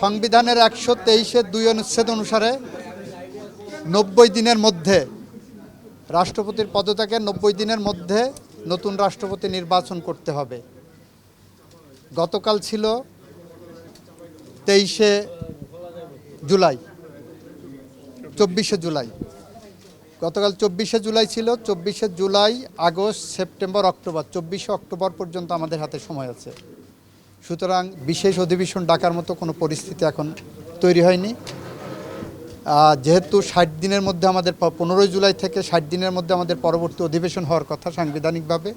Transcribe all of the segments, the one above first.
সংবিধানের 123-2 অনুচ্ছেদ অনুসারে 90 দিনের মধ্যে রাষ্ট্রপতির পদত্যাগে 90 দিনের মধ্যে নতুন রাষ্ট্রপতি নির্বাচন করতে হবে। গতকাল ছিল 23শে জুলাই, 24শে জুলাই। গতকাল 24শে জুলাই ছিল। 24শে জুলাই, আগস্ট, সেপ্টেম্বর, অক্টোবর, 24শে অক্টোবর পর্যন্ত আমাদের হাতে সময় আছে। সুতরাং বিশেষ অধিবেশন ডাকার মতো কোনো পরিস্থিতি এখন তৈরি হয়নি। যেহেতু 60 দিনের মধ্যে আমাদের 15 জুলাই থেকে 60 দিনের মধ্যে আমাদের পরবর্তী অধিবেশন হওয়ার কথা সাংবিধানিকভাবে,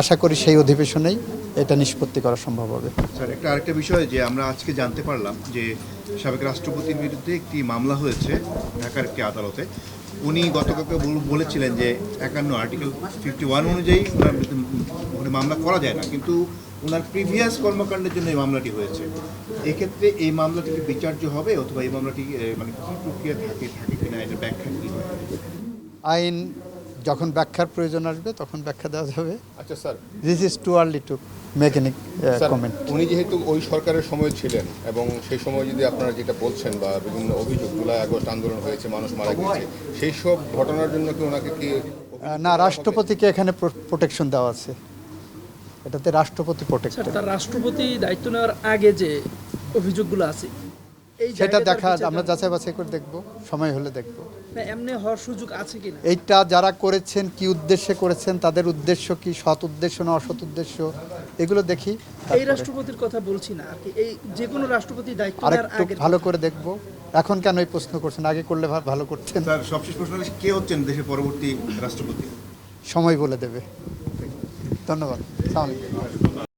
আশা করি সেই অধিবেশনেই এটা নিষ্পত্তি করা সম্ভব হবে। স্যার, আরেকটা বিষয় যে আমরা আজকে জানতে পারলাম যে সাবেক রাষ্ট্রপতির বিরুদ্ধে একটি মামলা হয়েছে ঢাকার একটি আদালতে। উনি গতকালকে বলেছিলেন যে 51 আর্টিকেল 51 অনুযায়ী ওনার মামলা করা যায় না, কিন্তু ওনার প্রিভিয়াস কর্মকাণ্ডের জন্য এই মামলাটি হয়েছে। এক্ষেত্রে এই মামলাটি কি বিচার্য হবে, অথবা এই মামলাটি মানে কী প্রক্রিয়া থাকে কিনা, এটার ব্যাখ্যা কী হয়? আইন যখন ব্যাখ্যার প্রয়োজন আসবে তখন ব্যাখ্যা দেওয়া যাবে। আচ্ছা sir, this is too early to make any comment. উনি যেহেতু ওই সরকারের সময় ছিলেন এবং সেই সময় যদি আপনারা যেটা বলছেন বা বিভিন্ন অভিযোগ, জুলাই আগস্ট আন্দোলন হয়েছে, মানুষ মারা গেছে, সেই সব ঘটনার জন্য কি ওনাকে কি না, রাষ্ট্রপতিকে এখানে প্রোটেকশন দেওয়া আছে, এটাতে রাষ্ট্রপতি প্রোটেক্টেড। তার রাষ্ট্রপতি দায়িত্ব নেওয়ার আগে যে অভিযোগগুলো আছে সেটা দেখা আমরা যাচাই বাছাই করে দেখব, সময় হলে দেখব। এমনি হওয়ার সুযোগ আছে কিনা, এইটা যারা করেছেন কি উদ্দেশ্যে করেছেন, তাদের উদ্দেশ্য কি, সৎ উদ্দেশ্য না অসৎ উদ্দেশ্য, এগুলো দেখি। এই রাষ্ট্রপতির কথা বলছি না আর কি, এই যে কোনো রাষ্ট্রপতি দায়িত্ব নেওয়ার আরেকটু আগে ভালো করে দেখব। এখন কেন এই প্রশ্ন করছেন? আগে করলে ভালো করতেন। স্যার, সবশেষ প্রশ্ন হচ্ছে কে হচ্ছেন দেশের পরবর্তী রাষ্ট্রপতি? সময় বলে দেবে। ধন্যবাদ। আসসালামু আলাইকুম।